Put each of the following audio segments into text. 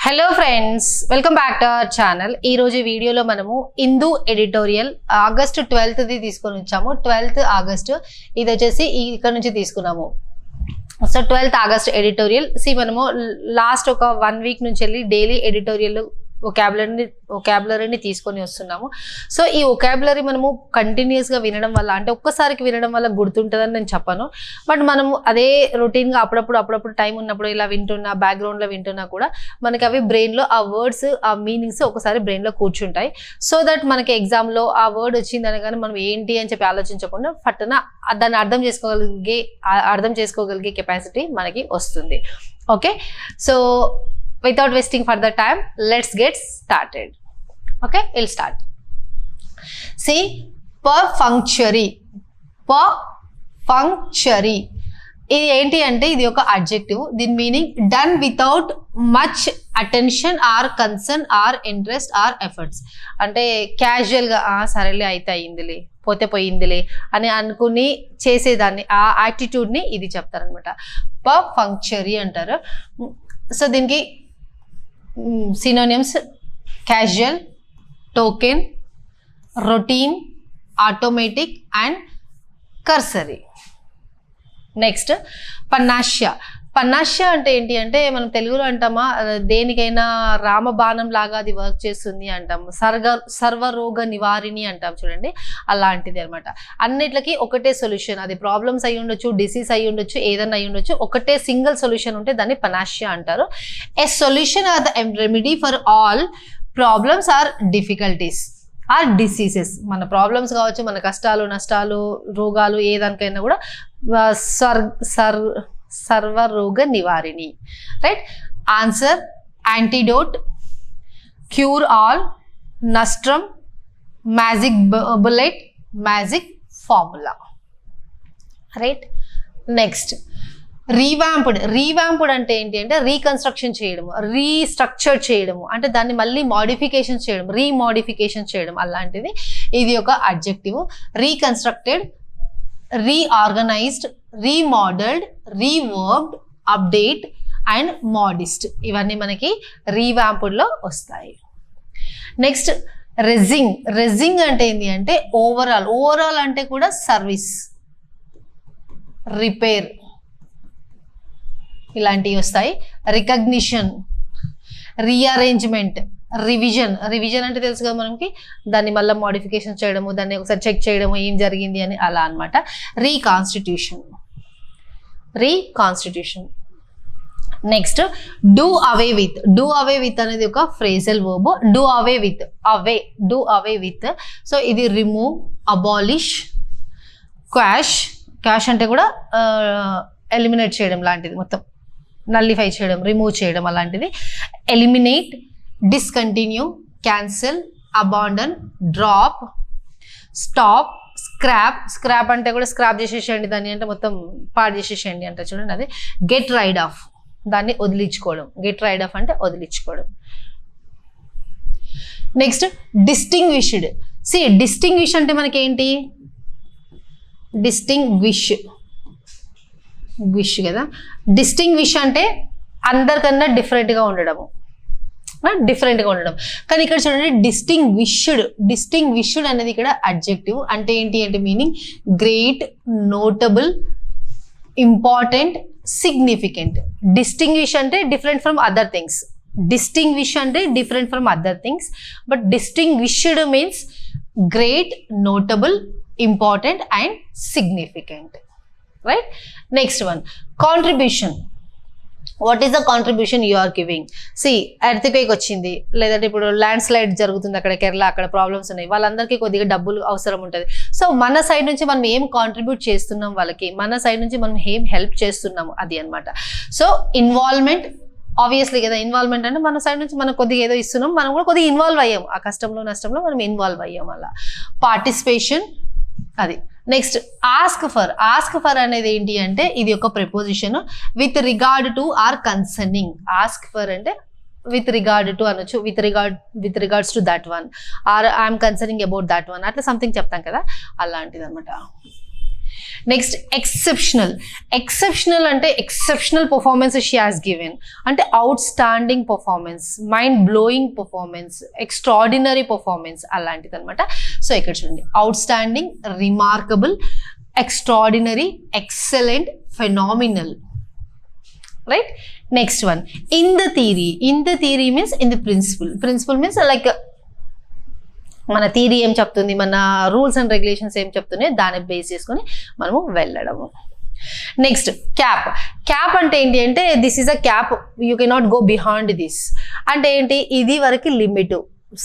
Hello friends, welcome back to our channel. ఈ రోజు వీడియోలో మనము హిందూ ఎడిటోరియల్ ఆగస్ట్ 12th తీసుకొని వచ్చాము. 12th ఆగస్ట్ ఇది వచ్చేసి ఇక్కడ నుంచి తీసుకున్నాము. సో 12th ఆగస్ట్ ఎడిటోరియల్ మనము లాస్ట్ ఒక 1 వీక్ నుంచి వెళ్ళి డైలీ ఎడిటోరియల్ ఒకాబులరీని తీసుకొని వస్తున్నాము. సో ఈ ఒకాబులరీ మనము కంటిన్యూస్గా వినడం వల్ల, అంటే ఒక్కసారికి వినడం వల్ల గుర్తుంటుందని నేను చెప్పను. బట్ మనము అదే రొటీన్గా అప్పుడప్పుడు టైం ఉన్నప్పుడు ఇలా వింటున్నా, బ్యాక్గ్రౌండ్లో వింటున్నా కూడా మనకి అవి బ్రెయిన్లో ఆ వర్డ్స్, ఆ మీనింగ్స్ ఒకసారి బ్రెయిన్లో కూర్చుంటాయి. సో దట్ మనకి ఎగ్జామ్లో ఆ వర్డ్ వచ్చింది అనగానే మనం ఏంటి అని చెప్పి ఆలోచించకుండా ఫట్టున దాన్ని అర్థం చేసుకోగలిగే కెపాసిటీ మనకి వస్తుంది. Okay, so without wasting further time, let's get started. Okay, we'll start. See, perfunctory ఇది ఏంటి అంటే ఇది ఒక అడ్జెక్టివ్. దీని meaning done without much attention or concern or interest or efforts. అంటే క్యాజువల్గా సరేలే అయితే అయిందిలే, పోతే పోయిందిలే అని అనుకుని చేసేదాన్ని, ఆ యాటిట్యూడ్ని ఇది చెప్తారనమాట. పర్ఫంక్చరీ అంటారు. సో దీనికి synonyms casual, token, routine, automatic and cursory. Next, panacea. పన్నాష్య అంటే ఏంటి అంటే మనం తెలుగులో అంటామా, దేనికైనా రామబాణం లాగా అది వర్క్ చేస్తుంది అంటాము. సర్వరోగ నివారిణి అంటాం చూడండి, అలాంటిది అనమాట. అన్నిట్లకి ఒకటే సొల్యూషన్, అది ప్రాబ్లమ్స్ అయి ఉండొచ్చు, డిసీజ్ అయి ఉండొచ్చు, ఏదైనా అయి ఉండొచ్చు, ఒకటే సింగిల్ సొల్యూషన్ ఉంటే దాన్ని పన్నాష్య అంటారు. A solution or the remedy for all problems or difficulties or diseases. మన ప్రాబ్లమ్స్ కావచ్చు, మన కష్టాలు, నష్టాలు, రోగాలు, ఏదానికైనా కూడా సర్వరోగ నివారిణి. Right answer antidote, cure all, nostrum, magic bullet, magic formula. Right next, revamped అంటే ఏంటి అంటే రీకన్స్ట్రక్షన్ చేయడము, రీస్ట్రక్చర్ చేయడము, అంటే దాన్ని మళ్ళీ మాడిఫికేషన్ చేయడం, రీమాడిఫికేషన్ చేయడం, అలాంటిది. ఇది ఒక adjective. Reconstructed, reorganised, రీమోడల్డ్, రీవర్బ్డ్, update and మోడిస్ట్, ఇవన్నీ మనకి రీవ్యాంప్డ్లో వస్తాయి. నెక్స్ట్ రెజింగ్ అంటే ఏంటి అంటే ఓవరాల్ అంటే కూడా సర్వీస్, రిపేర్, ఇలాంటివి వస్తాయి. రికగ్నిషన్, రీఅరేంజ్మెంట్, రివిజన్ అంటే తెలుసు కదా మనకి, దాన్ని మళ్ళీ మోడిఫికేషన్ చేయడము, దాన్ని ఒకసారి చెక్ చేయడము ఏం జరిగింది అని, అలా అనమాట. రీకాన్స్టిట్యూషన్. నెక్స్ట్, డూ అవే విత్ అనేది ఒక phrasal verb. Do away with. So ఇది రిమూవ్, అబాలిష్, క్వాష్ అంటే కూడా ఎలిమినేట్ చేయడం లాంటిది, మొత్తం నల్లిఫై చేయడం, రిమూవ్ చేయడం అలాంటిది. Eliminate, discontinue, cancel, abandon, drop, stop, scrap అంటే కూడా స్క్రాప్ చేసేసేయండి దాన్ని, అంటే మొత్తం పాడు చేసేసేయండి అంటే చూడండి, అది. గెట్ రైడ్ ఆఫ్, దాన్ని వదిలించుకోవడం. గెట్ రైడ్ ఆఫ్ అంటే వదిలించుకోవడం. నెక్స్ట్, డిస్టింగ్విష్ అంటే మనకి ఏంటి, విష్ కదా. డిస్టింగ్విష్ అంటే అందరికన్నా డిఫరెంట్గా ఉండడం. కానీ ఇక్కడ చూడండి, డిస్టింగ్విష్డ్ అనేది ఇక్కడ అడ్జెక్టివ్. అంటే ఏంటి అంటే meaning great, notable, important, significant. Distinguish అంటే different from other things, but distinguished means great, notable, important and significant. Right next one, contribution. What is the contribution you are giving? Earthquake వచ్చింది, లేదంటే ఇప్పుడు land slide జరుగుతుంది అక్కడ కేరళ, అక్కడ problems ఉన్నాయి, వాళ్ళందరికీ కొద్దిగా డబ్బులు అవసరం ఉంటుంది. సో మన సైడ్ నుంచి మనం ఏం కాంట్రిబ్యూట్ చేస్తున్నాం వాళ్ళకి, మన సైడ్ నుంచి మనం ఏం హెల్ప్ చేస్తున్నాము, అది అనమాట. సో ఇన్వాల్వ్మెంట్, ఆబ్వియస్లీ కదా, ఇన్వాల్వ్మెంట్ అంటే మన సైడ్ నుంచి మనం కొద్దిగా ఏదో ఇస్తున్నాం, మనం కూడా కొద్దిగా ఇన్వాల్వ్ అయ్యాం, ఆ కష్టంలో నష్టంలో మనం ఇన్వాల్వ్ అయ్యాం, అలా. పార్టిసిపేషన్, అది. నెక్స్ట్, ఆస్క్ ఫర్ అనేది ఏంటి అంటే ఇది ఒక preposition. With regard to or concerning. Ask for అంటే విత్ రిగార్డ్ టు అనొచ్చు, with regards to that one, or I'm concerning about that one, అట్లా సంథింగ్ చెప్తాం కదా, అలాంటిది అనమాట. Next exceptional. ఎక్సెప్షనల్ అంటే exceptional performance she has given, అంటే outstanding performance, mind blowing performance, extraordinary performance అలాంటిది అనమాట. సో ఇక్కడ చూడండి, outstanding, remarkable, extraordinary, excellent, phenomenal. Right. Next one, in the theory. In the theory means in the principle. Principle means like మన theory ఏం చెప్తుంది, మన rules and regulations ఏం చెప్తున్నాయి దాన్ని బేస్ చేసుకొని మనము వెళ్ళడము. Next cap. క్యాప్ అంటే ఏంటి అంటే this is a cap, you cannot go behind this. అంటే ఏంటి, ఇది వరకు లిమిట్,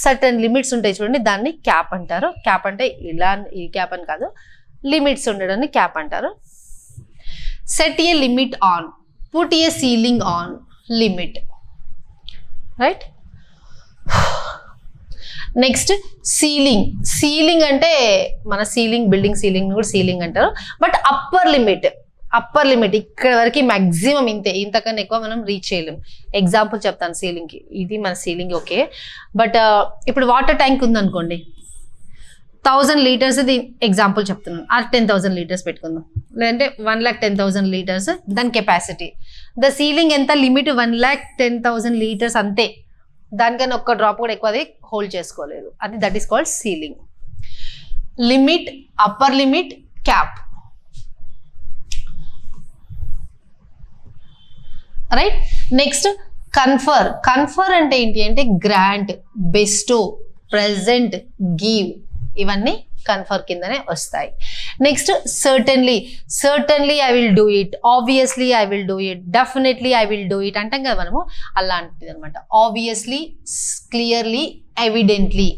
సర్టన్ లిమిట్స్ ఉంటాయి చూడండి, దాన్ని క్యాప్ అంటారు. క్యాప్ అంటే ఇలా ఈ క్యాప్ అని కాదు, లిమిట్స్ ఉండడాన్ని క్యాప్ అంటారు. Set A limit on, put a ceiling on limit. Right. Next ceiling. Ceiling అంటే మన సీలింగ్, బిల్డింగ్ సీలింగ్ కూడా సీలింగ్ అంటారు. But upper limit, upper limit ఇక్కడ వరకు మ్యాక్సిమం ఇంతే, ఇంతకన్నా ఎక్కువ మనం రీచ్ చేయలేం. ఎగ్జాంపుల్ చెప్తాను సీలింగ్కి, ఇది మన సీలింగ్ ఓకే. బట్ ఇప్పుడు వాటర్ ట్యాంక్ ఉందనుకోండి, 1000 లీటర్స్ ఇది ఎగ్జాంపుల్ చెప్తున్నాను, ఆ 10,000 లీటర్స్ పెట్టుకుందాం. లేదంటే 1,10,000 లీటర్స్ దాని కెపాసిటీ. ద సీలింగ్ ఎంత, లిమిట్ 1,10,000 లీటర్స్ అంతే, దానికన్నా ఒక్క డ్రాప్ కూడా ఎక్కువ అది హోల్డ్ చేసుకోలేదు, అది that is called ceiling. Limit, upper limit, cap. Right. Next confer. Confer అంటే ఏంటి అంటే గ్రాంట్, బెస్టో, ప్రెజెంట్, గివ్, ఇవన్నీ కన్ఫర్ కిందనే వస్తాయి. Next certainly. Certainly I will do it, obviously I will do it, definitely I will do it అంటాం కదా మనము, అలాంటిది అనమాట. Obviously, clearly, evidently.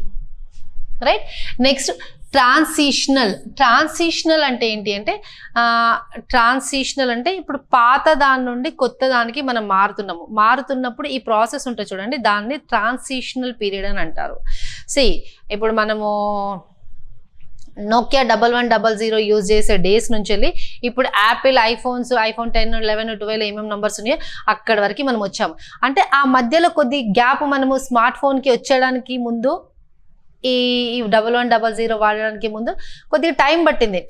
Right. Next transitional. Transitional అంటే ఏంటి అంటే ట్రాన్సిషనల్ అంటే ఇప్పుడు పాత దాని నుండి కొత్త దానికి మనం మారుతున్నప్పుడు ఈ ప్రాసెస్ ఉంటుంది చూడండి, దాన్ని ట్రాన్సిషనల్ పీరియడ్ అని అంటారు. ఇప్పుడు మనము నోకియా 1100 యూజ్ చేసే డేస్ నుంచి వెళ్ళి ఇప్పుడు యాపిల్ ఐఫోన్స్, ఐఫోన్ 10, 11, 12 ఏమేమి నెంబర్స్ ఉన్నాయో అక్కడి వరకు మనం వచ్చాము. అంటే ఆ మధ్యలో కొద్ది గ్యాప్ మనము స్మార్ట్ ఫోన్కి వచ్చేయడానికి ముందు, ఈ 1100 వాడడానికి ముందు కొద్దిగా టైం పట్టింది.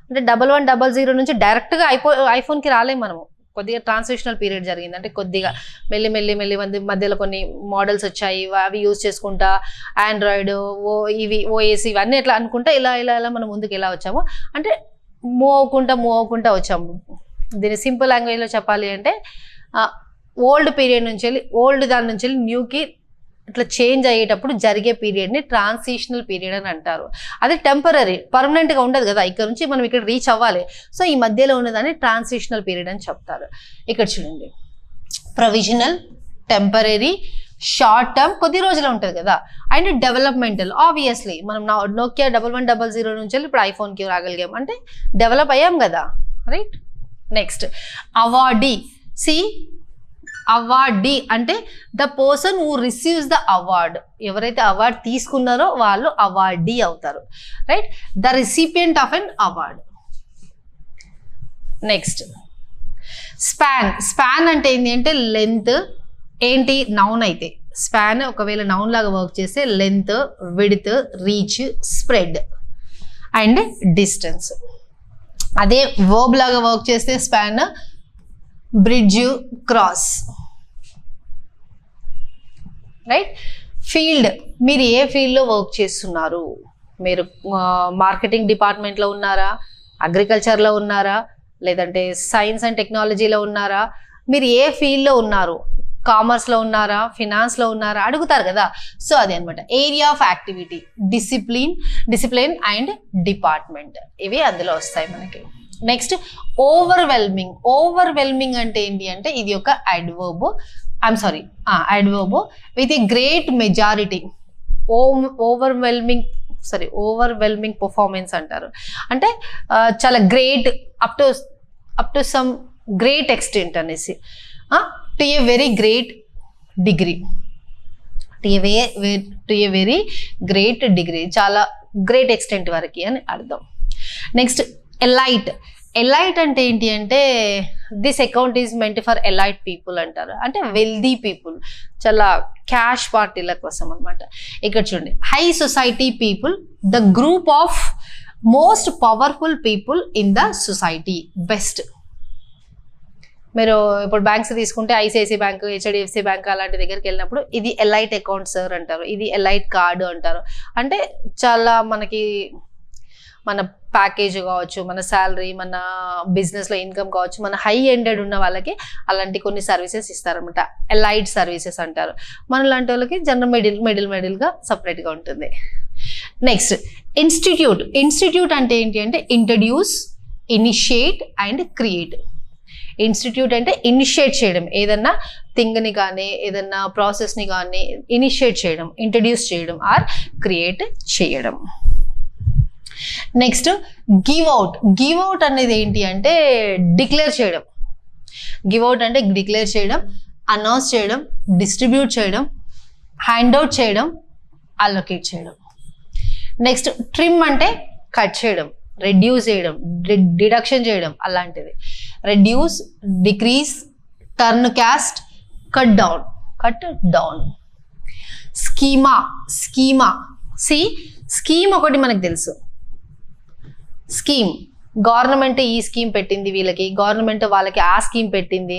అంటే 1100 నుంచి డైరెక్ట్గా ఐఫోన్కి రాలేము మనము, కొద్దిగా ట్రాన్సిషనల్ పీరియడ్ జరిగింది. అంటే కొద్దిగా మెల్లి మధ్యలో కొన్ని మోడల్స్ వచ్చాయి, అవి యూజ్ చేసుకుంటా ఆండ్రాయిడ్, ఓఎస్ ఇవన్నీ ఎట్లా అనుకుంటా ఇలా మనం ముందుకు ఎలా వచ్చాము అంటే మూవ్ అవ్వకుండా వచ్చాము. దీన్ని సింపుల్ లాంగ్వేజ్లో చెప్పాలి అంటే ఓల్డ్ పీరియడ్ నుంచి వెళ్ళి, ఓల్డ్ దాని నుంచి వెళ్ళి న్యూకి ఇట్లా చేంజ్ అయ్యేటప్పుడు జరిగే పీరియడ్ని ట్రాన్సిషనల్ పీరియడ్ అని అంటారు. అది టెంపరీ, పర్మనెంట్గా ఉండదు కదా, ఇక్కడ నుంచి మనం ఇక్కడ రీచ్ అవ్వాలి. సో ఈ మధ్యలో ఉన్నదాన్ని ట్రాన్సిషనల్ పీరియడ్ అని చెప్తారు. ఇక్కడ చూడండి, ప్రొవిజనల్, టెంపరీ, షార్ట్ టర్మ్, కొద్ది రోజులు ఉంటుంది కదా, అండ్ డెవలప్మెంటల్. ఆబ్వియస్లీ మనం నోకియా 1100 నుంచి వెళ్ళి ఇప్పుడు ఐఫోన్కి రాగలిగాం అంటే డెవలప్ అయ్యాం కదా. రైట్. Next awardee. అవార్డీ అంటే the person who receives the award. ఎవరైతే అవార్డ్ తీసుకున్నారో వాళ్ళు అవార్డీ అవుతారు. Right. The recipient of an award. Next span. Span అంటే ఏంటి అంటే లెంత్. ఏంటి, నౌన్ అయితే స్పాన్ ఒకవేళ నౌన్ లాగా వర్క్ చేస్తే length, width, reach, spread and distance. అదే వర్బ్ లాగా వర్క్ చేస్తే span bridge, cross. Right. Field. మీరు ఏ ఫీల్డ్లో వర్క్ చేస్తున్నారు, మీరు మార్కెటింగ్ డిపార్ట్మెంట్లో ఉన్నారా, అగ్రికల్చర్లో ఉన్నారా, లేదంటే సైన్స్ అండ్ టెక్నాలజీలో ఉన్నారా, మీరు ఏ ఫీల్డ్లో ఉన్నారు, కామర్స్లో ఉన్నారా, ఫినాన్స్లో ఉన్నారా అడుగుతారు కదా. సో అదే అనమాట area of activity, discipline and department, ఇవి అందులో వస్తాయి మనకి. Next overwhelming. ఓవర్వెల్మింగ్ అంటే ఏంటి అంటే ఇది ఒక adverb adverb with a great majority. Overwhelming performance అంటారు. అంటే చాలా great, up to some great extent అనేసి, to a very great degree, to a very great degree, చాలా గ్రేట్ ఎక్స్టెంట్ వరకు అని అర్థం. Next elite. ఎలైట్ అంటే ఏంటి అంటే this account is meant for elite people అంటారు. అంటే వెల్దీ పీపుల్, చాలా క్యాష్ పార్టీల కోసం అనమాట. ఇక్కడ చూడండి, high society people, the group of most powerful people in the society, best. మీరు ఇప్పుడు బ్యాంక్స్ తీసుకుంటే ఐసిఐసి బ్యాంక్, హెచ్డిఎఫ్సి బ్యాంక్ అలాంటి దగ్గరికి వెళ్ళినప్పుడు ఇది ఎలైట్ అకౌంట్ సార్ అంటారు, ఇది ఎలైట్ కార్డు అంటారు. అంటే చాలా మనకి మన ప్యాకేజ్ కావచ్చు, మన శాలరీ, మన బిజినెస్లో ఇన్కమ్ కావచ్చు, మన హై ఎండెడ్ ఉన్న వాళ్ళకి అలాంటి కొన్ని సర్వీసెస్ ఇస్తారనమాట, ఎలైట్ సర్వీసెస్ అంటారు. మన లాంటి వాళ్ళకి జనరల్ మిడిల్గా సపరేట్గా ఉంటుంది. Next institute. ఇన్స్టిట్యూట్ అంటే ఏంటి అంటే introduce, initiate and create. Institute అంటే ఇనిషియేట్ చేయడం, ఏదన్నా థింగ్ని కానీ ఏదన్నా ప్రాసెస్ని కానీ ఇనిషియేట్ చేయడం, ఇంట్రడ్యూస్ చేయడం ఆర్ క్రియేట్ చేయడం. Next give out. Give out అనేది ఏంటి అంటే డిక్లేర్ చేయడం. గివ్ అవుట్ అంటే డిక్లేర్ చేయడం, అనౌన్స్ చేయడం, డిస్ట్రిబ్యూట్ చేయడం, హ్యాండ్ అవుట్ చేయడం, అలొకేట్ చేయడం. నెక్స్ట్ ట్రిమ్ అంటే కట్ చేయడం, రెడ్యూస్ చేయడం, డిడక్షన్ చేయడం అలాంటిది. Reduce, decrease, turn caste, cut down. Schema. Scheme ఒకటి మనకు తెలుసు. స్కీమ్ గవర్నమెంట్ ఈ స్కీమ్ పెట్టింది వీళ్ళకి, గవర్నమెంట్ వాళ్ళకి ఆ స్కీమ్ పెట్టింది.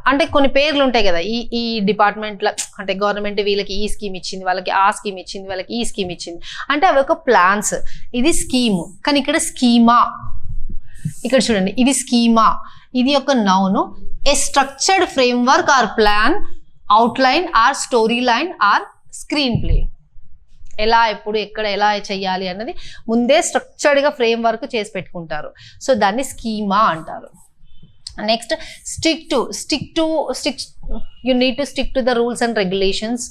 అంటే కొన్ని పేర్లు ఉంటాయి కదా, ఈ డిపార్ట్మెంట్లో అంటే గవర్నమెంట్ వీళ్ళకి ఈ స్కీమ్ ఇచ్చింది, వాళ్ళకి ఆ స్కీమ్ ఇచ్చింది, వాళ్ళకి ఈ స్కీమ్ ఇచ్చింది, అంటే అవి ఒక ప్లాన్స్. ఇది స్కీము. కానీ ఇక్కడ స్కీమా, ఇక్కడ చూడండి ఇది స్కీమా, ఇది ఒక noun. A structured framework or plan, outline or storyline or screenplay. ఎలా, ఎప్పుడు, ఎక్కడ, ఎలా చేయాలి అన్నది ముందే స్ట్రక్చర్డ్గా ఫ్రేమ్ వర్క్ చేసి పెట్టుకుంటారు. సో దాన్ని స్కీమా అంటారు. Next you need to stick to the rules and regulations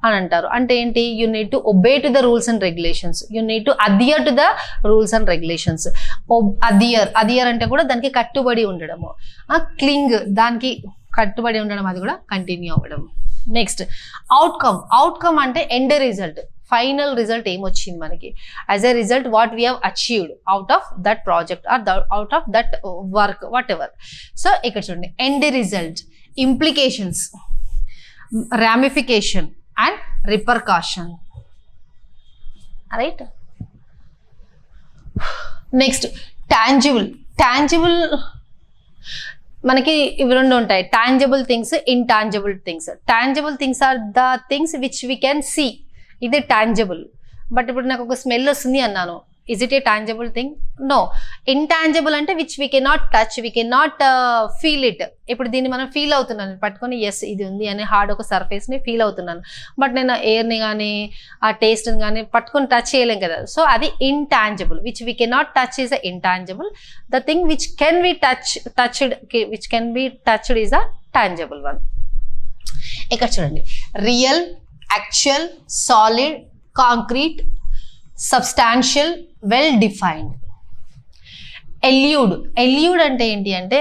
అని అంటారు. అంటే ఏంటి? You need to obey to the rules and regulations, you need to adhere to the rules and regulations. Adhere అంటే కూడా దానికి కట్టుబడి ఉండడము. క్లింగ్ దానికి కట్టుబడి ఉండడం, అది కూడా కంటిన్యూ అవ్వడం. నెక్స్ట్ అవుట్కమ్ అంటే ఎండ్ రిజల్ట్, ఫైనల్ రిజల్ట్ ఏమొచ్చింది మనకి, as a result what we have achieved out of that project or out of that work, what ever. So ఇక్కడ చూడండి end result, implications, ramification and repercussion. Right. Next tangible మనకి ఇవి రెండు ఉంటాయి, tangible things, intangible things. Tangible things are the things which we can see, ఇది tangible. But ఇప్పుడు నాకు ఒక స్మెల్ వస్తుంది అన్నాను, is it a tangible thing? No. Intangible అంటే which we cannot touch, we cannot feel it. ఇప్పుడు దీన్ని మనం ఫీల్ అవుతున్నాను పట్టుకొని, ఎస్ ఇది ఉంది అని హార్డ్ ఒక సర్ఫేస్ని ఫీల్ అవుతున్నాను. బట్ నేను ఎయిర్ని కానీ ఆ టేస్ట్ని కానీ పట్టుకొని టచ్ చేయలేం కదా. సో అది intangible, which we cannot touch is a intangible. The thing which can be which can be touched is a tangible one. ఇక్కడ చూడండి real, actual, solid, concrete, substantial, well defined. Elude అంటే ఏంటి అంటే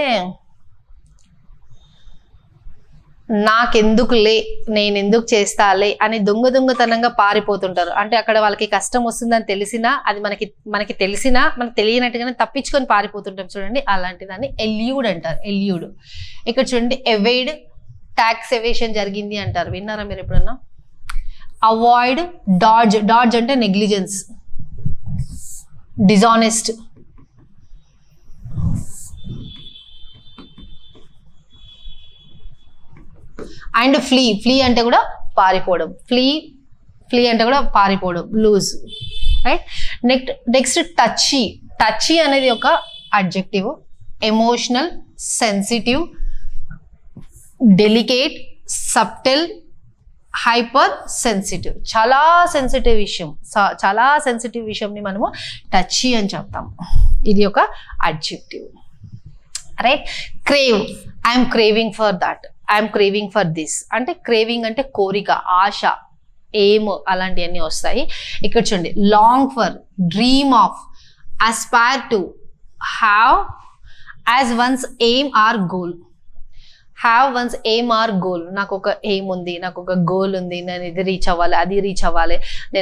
నాకెందుకులే, నేను ఎందుకు చేస్తాలే అని దొంగతనంగా పారిపోతుంటారు. అంటే అక్కడ వాళ్ళకి కష్టం వస్తుందని తెలిసినా, అది మనకి తెలిసినా మనకు తెలియనట్టుగానే తప్పించుకొని పారిపోతుంటాం చూడండి, అలాంటి దాన్ని ఎల్యూడ్ అంటారు. ఎల్యూడ్. ఇక్కడ చూడండి ఎవేడ్, ట్యాక్స్ ఎవేషన్ జరిగింది అంటారు, విన్నారా మీరు ఎప్పుడన్నా? అవాయిడ్, డాడ్జ్ అంటే నెగ్లిజెన్స్, డిజానెస్ట్. అండ్ ఫ్లీ అంటే కూడా పారిపోవడం, ఫ్లీ అంటే కూడా పారిపోవడం, లూజ్. రైట్. నెక్స్ట్ టచీ అనేది ఒక adjective. Emotional, sensitive, delicate, subtle, hyper sensitive. చాలా సెన్సిటివ్ విషయంని మనము టచీ అని చెప్తాము. ఇది ఒక adjective. Right. Crave, I'm craving for that, I'm craving for this. అంటే క్రేవింగ్ అంటే కోరిక, ఆశ, ఎయిమ్ అలాంటివన్నీ వస్తాయి. ఇక్కడ చూడండి long for, dream of, aspire to, have as one's aim or goal. Have one's aim or goal, నాకు ఒక ఎయిమ్ ఉంది, నాకు ఒక గోల్ ఉంది, నేను ఇది రీచ్ అవ్వాలి, అది రీచ్ అవ్వాలి,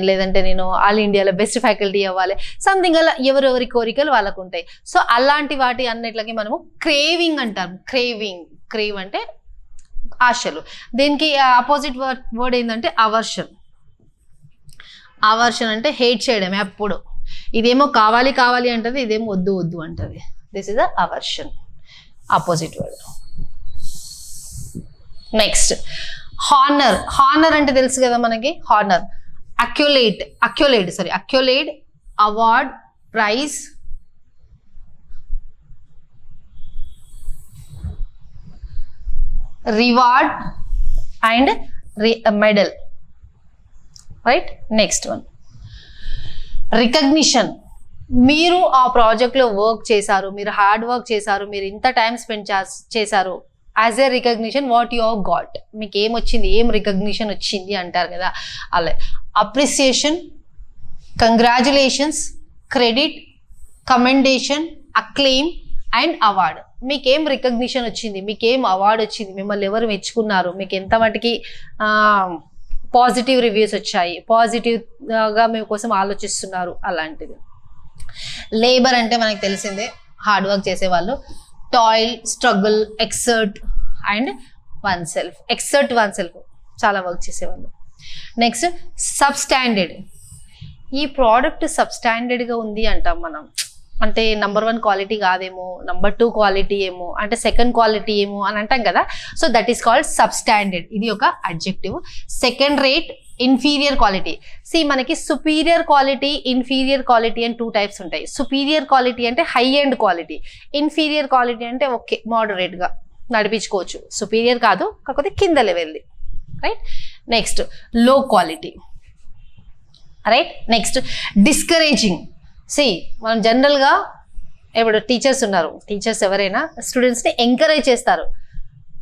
లేదంటే నేను ఆల్ ఇండియాలో బెస్ట్ ఫ్యాకల్టీ అవ్వాలి, సంథింగ్ అలా ఎవరెవరి కోరికలు వాళ్ళకు ఉంటాయి. సో అలాంటి వాటి అన్నిటికి మనము క్రేవింగ్ అంటాం. క్రేవ్ అంటే ఆశలు. దీనికి ఆపోజిట్ వర్డ్ ఏంటంటే అవర్షన్ అంటే హేట్ చేయడం ఎప్పుడు. ఇదేమో కావాలి కావాలి అంటది, ఇదేమో వద్దు వద్దు అంటది. This is the aversion, opposite word. Next honour. Honour అంటే తెలుసు కదా మనకి, honour. Accolade, award, prize, reward and medal, right. Next one recognition. మీరు ఆ ప్రాజెక్ట్లో వర్క్ చేశారు, మీరు హార్డ్ వర్క్ చేశారు, మీరు ఇంత టైం స్పెండ్ చేశారు. As a recognition what you have got, మీకు ఏమొచ్చింది, ఏం రికగ్నిషన్ వచ్చింది అంటారు కదా, అలా. Appreciation, congratulations, credit, commendation, acclaim and award. మీకేం రికగ్నిషన్ వచ్చింది, మీకేం అవార్డు వచ్చింది, మిమ్మల్ని ఎవరు మెచ్చుకున్నారు, మీకు ఎంత మటుకి పాజిటివ్ రివ్యూస్ వచ్చాయి, పాజిటివ్గా మీ కోసం ఆలోచిస్తున్నారు, అలాంటిది. లేబర్ అంటే మనకు తెలిసిందే, హార్డ్ వర్క్ చేసేవాళ్ళు. Toil, struggle, exert and oneself. చాలా వర్క్ చేసేవాళ్ళు. Next substandard. ఈ ప్రోడక్ట్ సబ్స్టాండర్డ్గా ఉంది అంటాం మనం, అంటే నంబర్ 1 క్వాలిటీ కాదేమో, నంబర్ 2 క్వాలిటీ ఏమో, అంటే సెకండ్ క్వాలిటీ ఏమో అని అంటాం కదా. So that is called substandard. ఇది ఒక adjective. Second rate, inferior quality. మనకి సుపీరియర్ క్వాలిటీ, ఇన్ఫీరియర్ క్వాలిటీ అని 2 టైప్స్ ఉంటాయి. సుపీరియర్ క్వాలిటీ అంటే high end quality, inferior quality అంటే ఓకే మోడరేట్గా నడిపించుకోవచ్చు, సుపీరియర్ కాదు, కాకపోతే కింద లెవెల్ది, రైట్. నెక్స్ట్ లో క్వాలిటీ, రైట్. Next discouraging. మనం జనరల్గా ఇప్పుడు టీచర్స్ ఉన్నారు, టీచర్స్ ఎవరైనా స్టూడెంట్స్ని ఎంకరేజ్ చేస్తారు.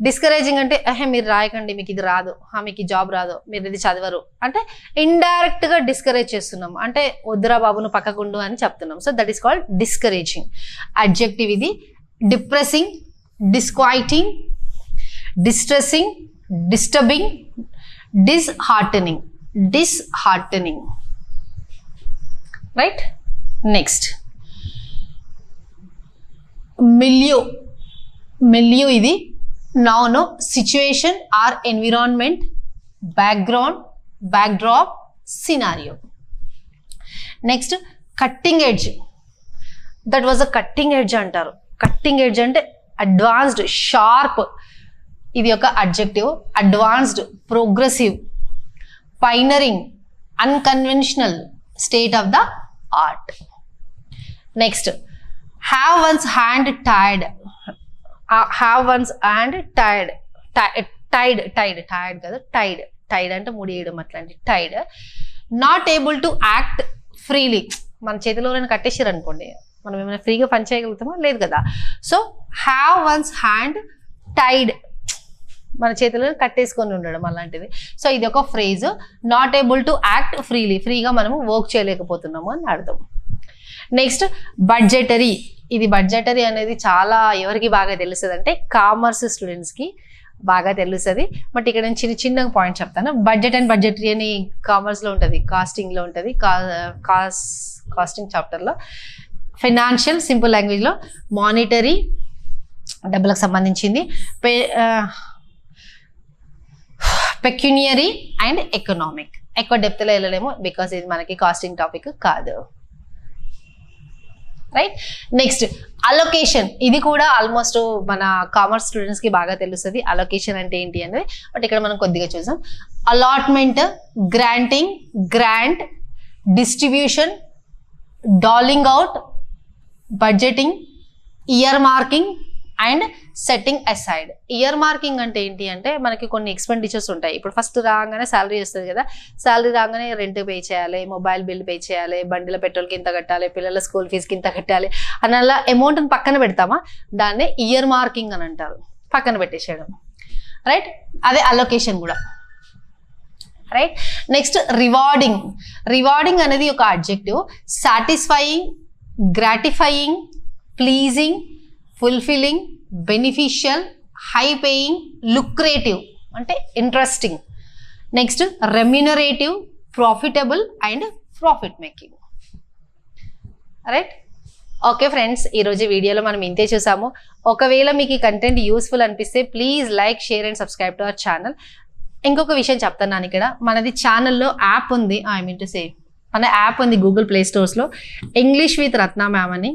డిస్కరేజింగ్ అంటే మీరు రాయకండి, మీకు ఇది రాదు, మీకు జాబ్ రాదు, మీరు ఇది చదవరు అంటే ఇండైరెక్ట్గా డిస్కరేజ్ చేస్తున్నాం, అంటే వద్దురా బాబును పక్కకుండు అని చెప్తున్నాం. So that is called discouraging. Adjective ఇది. Depressing, disquieting, distressing, disturbing, disheartening, right. Next milieu ఇది noun, situation or environment, background, backdrop, scenario. Next cutting edge. That was a cutting edge అంటారు. cutting edge అంటే advanced, sharp. ఇది ఒక adjective. Advanced, progressive, pioneering, unconventional, state of the art. Next have one's hand టైర్డ్. కదా, tied అంటే ముడియడం అట్లాంటి. Tied. Not able to act freely. మన చేతిలో కట్టేసారు అనుకోండి, మనం ఏమైనా ఫ్రీగా పని చేయగలుగుతామా? లేదు కదా. So have one's hand tied, మన చేతిలో కట్టేసుకొని ఉండడం అలాంటిది. సో ఇది ఒక phrase. Not able to act freely, ఫ్రీగా మనము వర్క్ చేయలేకపోతున్నాము అని అర్థం. Next budgetary. ఇది బడ్జెటరీ అనేది చాలా ఎవరికి బాగా తెలుస్తుంది అంటే కామర్స్ స్టూడెంట్స్కి బాగా తెలుస్తుంది. బట్ ఇక్కడ నేను చిన్న పాయింట్ చెప్తాను. బడ్జెట్ అండ్ బడ్జెటరీ అని కామర్స్లో ఉంటుంది, కాస్టింగ్లో ఉంటుంది, కాస్టింగ్ చాప్టర్లో. ఫైనాన్షియల్ సింపుల్ లాంగ్వేజ్లో, మానిటరీ డబ్బులకు సంబంధించింది, పెక్యునియరీ అండ్ ఎకనామిక్. ఎక్కువ డెప్త్లో వెళ్ళలేము బికాస్ ఇది మనకి కాస్టింగ్ టాపిక్ కాదు, రైట్. Next allocation. ఇది కూడా ఆల్మోస్ట్ మన కామర్స్ స్టూడెంట్స్కి బాగా తెలుస్తుంది అలొకేషన్ అంటే ఏంటి అనేది. బట్ ఇక్కడ మనం కొద్దిగా చూసాం. Allotment, granting, grant, distribution, darling out, budgeting, year marking and setting aside. Year marking అంటే ఏంటి అంటే మనకి కొన్ని ఎక్స్పెండిచర్స్ ఉంటాయి. ఇప్పుడు ఫస్ట్ రాగానే శాలరీ వస్తుంది కదా, శాలరీ రాగానే రెంట్ పే చేయాలి, మొబైల్ బిల్ పే చేయాలి, బండిల పెట్రోల్కి ఇంత కట్టాలి, పిల్లల స్కూల్ ఫీజుకి ఇంత కట్టాలి అని అలా అమౌంట్ని పక్కన పెడతామా, దాన్నే ఇయర్ మార్కింగ్ అని అంటారు. పక్కన పెట్టేసేయడం, రైట్. అదే అలొకేషన్ కూడా, రైట్. Next rewarding. రివార్డింగ్ అనేది ఒక adjective. Satisfying, gratifying, pleasing, fulfilling, beneficial, high paying, lucrative అంటే interesting. Next remunerative, profitable and profit making, right. Okay friends, ఈరోజు వీడియోలో మనం ఇంతే చూసాము. ఒకవేళ మీకు ఈ కంటెంట్ యూస్ఫుల్ అనిపిస్తే please like, share and subscribe to our channel. ఇంకొక విషయం చెప్తున్నాను, ఇక్కడ మనది ఛానల్లో యాప్ ఉంది. ఐ మీన్ టు సే మన యాప్ ఉంది గూగుల్ ప్లే స్టోర్స్లో, ఇంగ్లీష్ విత్ రత్న మ్యామ్ అని.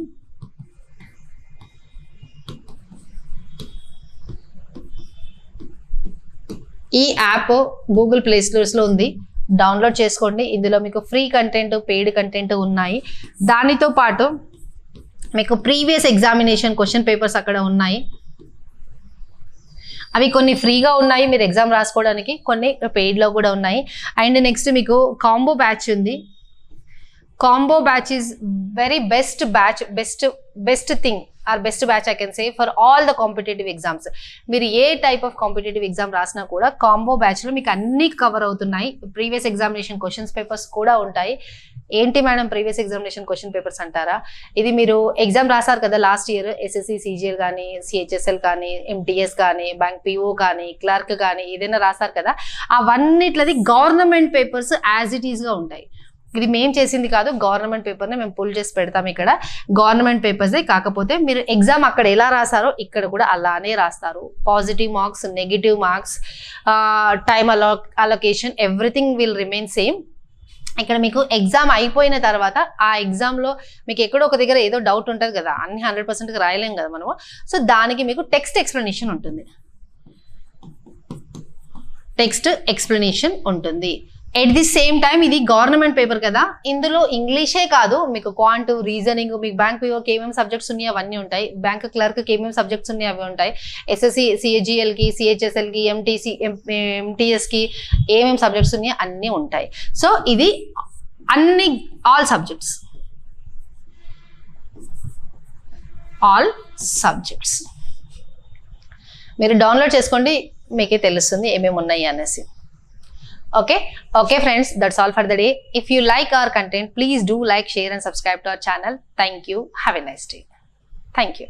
ఈ యాప్ గూగుల్ ప్లే స్టోర్స్లో ఉంది, డౌన్లోడ్ చేసుకోండి. ఇందులో మీకు ఫ్రీ కంటెంట్, పెయిడ్ కంటెంట్ ఉన్నాయి. దానితో పాటు మీకు ప్రీవియస్ ఎగ్జామినేషన్ క్వశ్చన్ పేపర్స్ అక్కడ ఉన్నాయి. అవి కొన్ని ఫ్రీగా ఉన్నాయి మీరు ఎగ్జామ్ రాసుకోవడానికి, కొన్ని పెయిడ్లో కూడా ఉన్నాయి. అండ్ నెక్స్ట్ మీకు కాంబో బ్యాచ్ ఉంది. Combo batch is very best batch, best thing or best batch I can say for all the competitive exams. మీరు ఏ టైప్ ఆఫ్ కాంపిటేటివ్ ఎగ్జామ్ రాసినా కూడా కాంబో బ్యాచ్లో మీకు అన్ని కవర్ అవుతున్నాయి. ప్రీవియస్ ఎగ్జామినేషన్ క్వశ్చన్స్ పేపర్స్ కూడా ఉంటాయి. ఏంటి madam previous examination question papers అంటారా? ఇది మీరు ఎగ్జామ్ రాసారు కదా లాస్ట్ ఇయర్, ఎస్ఎస్సి సిజిఎల్ కానీ, సిహెచ్ఎస్ఎల్ కానీ, ఎంటీఎస్ కానీ, బ్యాంక్ పిఓ కానీ, క్లర్క్ కానీ ఏదైనా రాసారు కదా, అవన్నిట్లది గవర్నమెంట్ పేపర్స్ యాజ్ ఇట్ ఈస్గా ఉంటాయి. ఇది మేము చేసింది కాదు, గవర్నమెంట్ పేపర్ని మేము పుల్ చేసి పెడతాం. ఇక్కడ గవర్నమెంట్ పేపర్సే, కాకపోతే మీరు ఎగ్జామ్ అక్కడ ఎలా రాసారో ఇక్కడ కూడా అలానే రాస్తారు. Positive marks, negative marks, time allocation, everything will remain same. ఇక్కడ మీకు ఎగ్జామ్ అయిపోయిన తర్వాత ఆ ఎగ్జామ్లో మీకు ఎక్కడో ఒక దగ్గర ఏదో డౌట్ ఉంటుంది కదా, అన్ని 100% రాయలేం కదా మనము. సో దానికి మీకు టెక్స్ట్ ఎక్స్ప్లెనేషన్ ఉంటుంది. టెక్స్ట్ ఎక్స్ప్లెనేషన్ ఉంటుంది. ఎట్ ది సేమ్ టైం ఇది గవర్నమెంట్ పేపర్ కదా, ఇందులో ఇంగ్లీషే కాదు మీకు క్వాంట్, రీజనింగ్, మీకు బ్యాంక్ పిఓకి ఏమేమి సబ్జెక్ట్స్ ఉన్నాయి అవన్నీ ఉంటాయి. బ్యాంక్ క్లర్క్కి ఏమేమి సబ్జెక్ట్స్ ఉన్నాయి అవి ఉంటాయి. ఎస్ఎస్సి సిజిఎల్కి, సిహెచ్ఎస్ఎల్కి, ఎంటీఎస్కి ఏమేమి సబ్జెక్ట్స్ ఉన్నాయో అన్నీ ఉంటాయి. సో ఇది అన్ని ఆల్ సబ్జెక్ట్స్ మీరు డౌన్లోడ్ చేసుకోండి, మీకే తెలుస్తుంది ఏమేమి ఉన్నాయి అనేసి. Okay friends, that's all for the day. If you like our content, please do like, share and subscribe to our channel. Thank you. Have a nice day. Thank you.